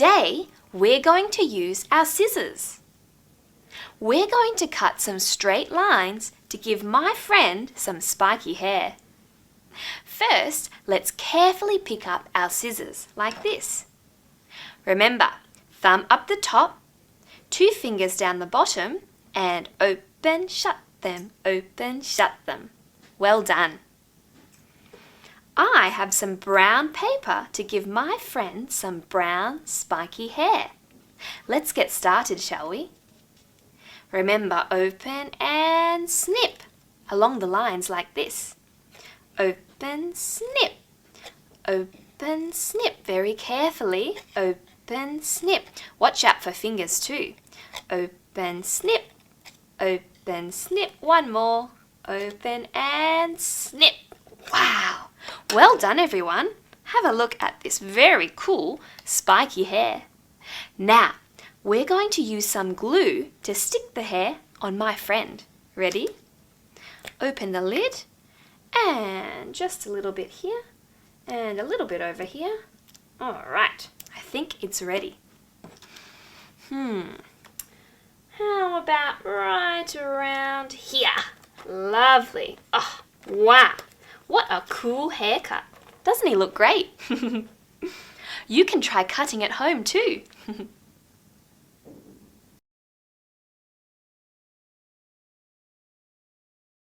Today, we're going to use our scissors. We're going to cut some straight lines to give my friend some spiky hair. First, let's carefully pick up our scissors like this. Remember, thumb up the top, 2 fingers down the bottom, and open, shut them, open, shut them. Well done. I have some brown paper to give my friend some brown spiky hair. Let's get started, shall we? Remember, open and snip along the lines like this. Open, snip. Open, snip. Very carefully. Open, snip. Watch out for fingers too. Open, snip. Open, snip. One more. Open and snip. Wow! Well done, everyone. Have a look at this very cool spiky hair. Now, we're going to use some glue to stick the hair on my friend. Ready? Open the lid and just a little bit here and a little bit over here. All right, I think it's ready. How about right around here? Lovely. Oh, wow. What a cool haircut. Doesn't he look great? You can try cutting at home too.